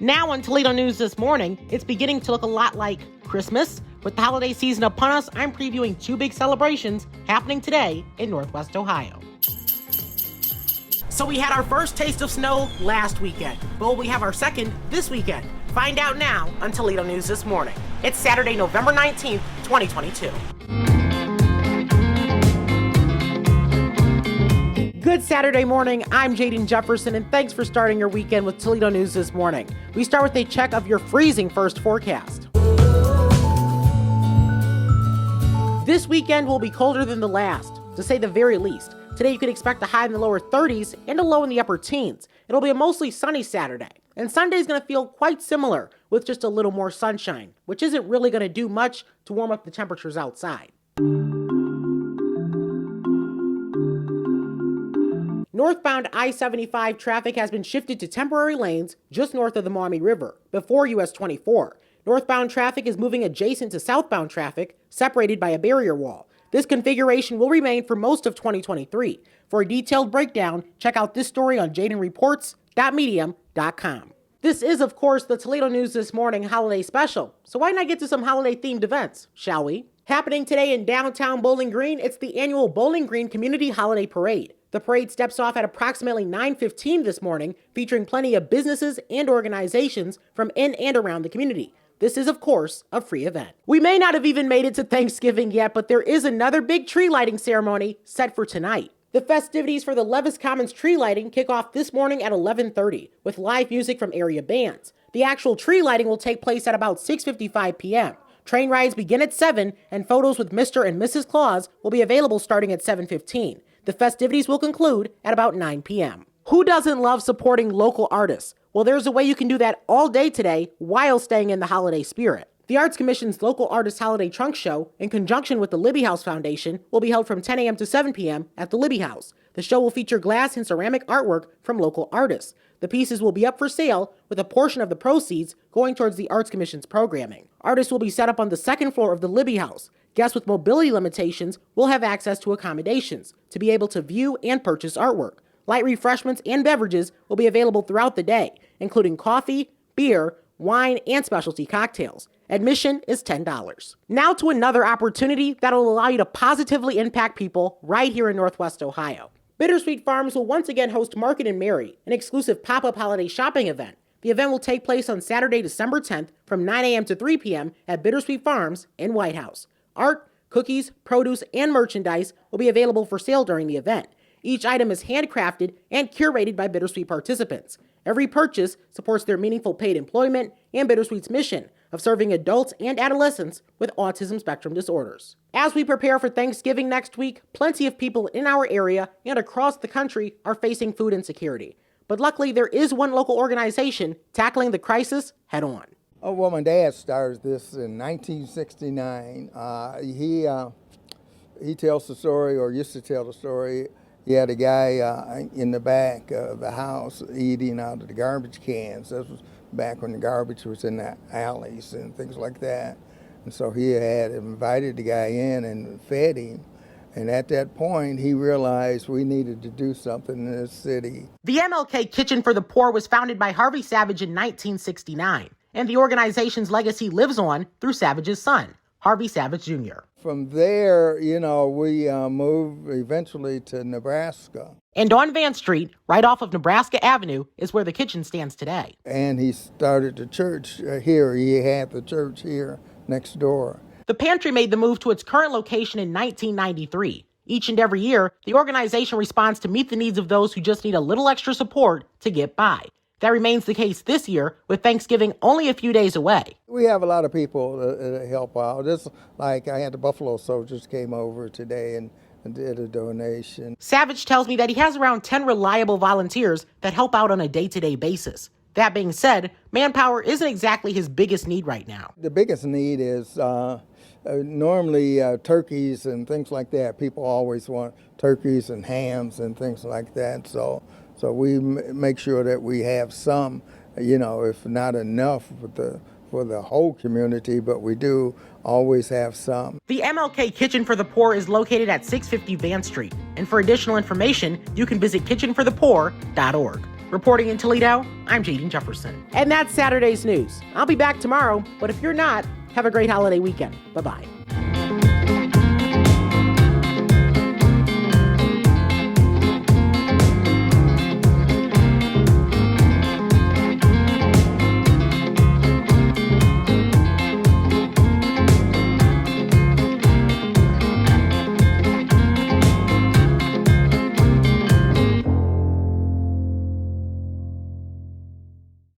Now on Toledo News This Morning, it's beginning to look a lot like Christmas. With the holiday season upon us, I'm previewing two big celebrations happening today in Northwest Ohio. So we had our first taste of snow last weekend, but will we have our second this weekend? Find out now on Toledo News This Morning. It's Saturday, November 19th, 2022. Good Saturday morning, I'm Jaden Jefferson, and thanks for starting your weekend with Toledo News This Morning. We start with a check of your freezing first forecast. This weekend will be colder than the last, to say the very least. Today you can expect a high in the lower 30s and a low in the upper teens. It'll be a mostly sunny Saturday. And Sunday's going to feel quite similar, with just a little more sunshine, which isn't really going to do much to warm up the temperatures outside. Northbound I-75 traffic has been shifted to temporary lanes just north of the Maumee River, before US 24. Northbound traffic is moving adjacent to southbound traffic, separated by a barrier wall. This configuration will remain for most of 2023. For a detailed breakdown, check out this story on jadenreports.medium.com. This is, of course, the Toledo News This Morning holiday special, so why not get to some holiday-themed events, shall we? Happening today in downtown Bowling Green, it's the annual Bowling Green Community Holiday Parade. The parade steps off at approximately 9:15 this morning, featuring plenty of businesses and organizations from in and around the community. This is, of course, a free event. We may not have even made it to Thanksgiving yet, but there is another big tree lighting ceremony set for tonight. The festivities for the Levis Commons tree lighting kick off this morning at 11:30 with live music from area bands. The actual tree lighting will take place at about 6:55 p.m. Train rides begin at 7, and photos with Mr. and Mrs. Claus will be available starting at 7:15. The festivities will conclude at about 9 p.m. Who doesn't love supporting local artists? Well, there's a way you can do that all day today while staying in the holiday spirit. The Arts Commission's Local Artist Holiday Trunk Show, in conjunction with the Libby House Foundation, will be held from 10 a.m. to 7 p.m. at the Libby House. The show will feature glass and ceramic artwork from local artists. The pieces will be up for sale, with a portion of the proceeds going towards the Arts Commission's programming. Artists will be set up on the second floor of the Libby House. Guests with mobility limitations will have access to accommodations to be able to view and purchase artwork. Light refreshments and beverages will be available throughout the day, including coffee, beer, wine, and specialty cocktails. Admission is $10. Now to another opportunity that'll allow you to positively impact people right here in Northwest Ohio. Bittersweet Farms will once again host Market and Merry, an exclusive pop-up holiday shopping event. The event will take place on Saturday, December 10th from 9 a.m. to 3 p.m. at Bittersweet Farms in White House. Art, cookies, produce, and merchandise will be available for sale during the event. Each item is handcrafted and curated by Bittersweet participants. Every purchase supports their meaningful paid employment and Bittersweet's mission of serving adults and adolescents with autism spectrum disorders. As we prepare for Thanksgiving next week, plenty of people in our area and across the country are facing food insecurity. But luckily, there is one local organization tackling the crisis head on. Oh, well, my dad started this in 1969. He tells the story, or used to tell the story. He had a guy in the back of the house eating out of the garbage cans. This was back when the garbage was in the alleys and things like that. And so he had invited the guy in and fed him. And at that point, he realized we needed to do something in this city. The MLK Kitchen for the Poor was founded by Harvey Savage in 1969. And the organization's legacy lives on through Savage's son, Harvey Savage Jr. From there, we moved eventually to Nebraska. And on Van Street, right off of Nebraska Avenue, is where the kitchen stands today. And he started the church here. He had the church here next door. The pantry made the move to its current location in 1993. Each and every year, the organization responds to meet the needs of those who just need a little extra support to get by. That remains the case this year, with Thanksgiving only a few days away. We have a lot of people that help out. Just like I had the Buffalo Soldiers came over today and did a donation. Savage tells me that he has around 10 reliable volunteers that help out on a day-to-day basis. That being said, manpower isn't exactly his biggest need right now. The biggest need is normally turkeys and things like that. People always want turkeys and hams and things like that. So we make sure that we have some, if not enough for the whole community, but we do always have some. The MLK Kitchen for the Poor is located at 650 Van Street. And for additional information, you can visit kitchenforthepoor.org. Reporting in Toledo, I'm Jaden Jefferson. And that's Saturday's news. I'll be back tomorrow, but if you're not, have a great holiday weekend. Bye-bye.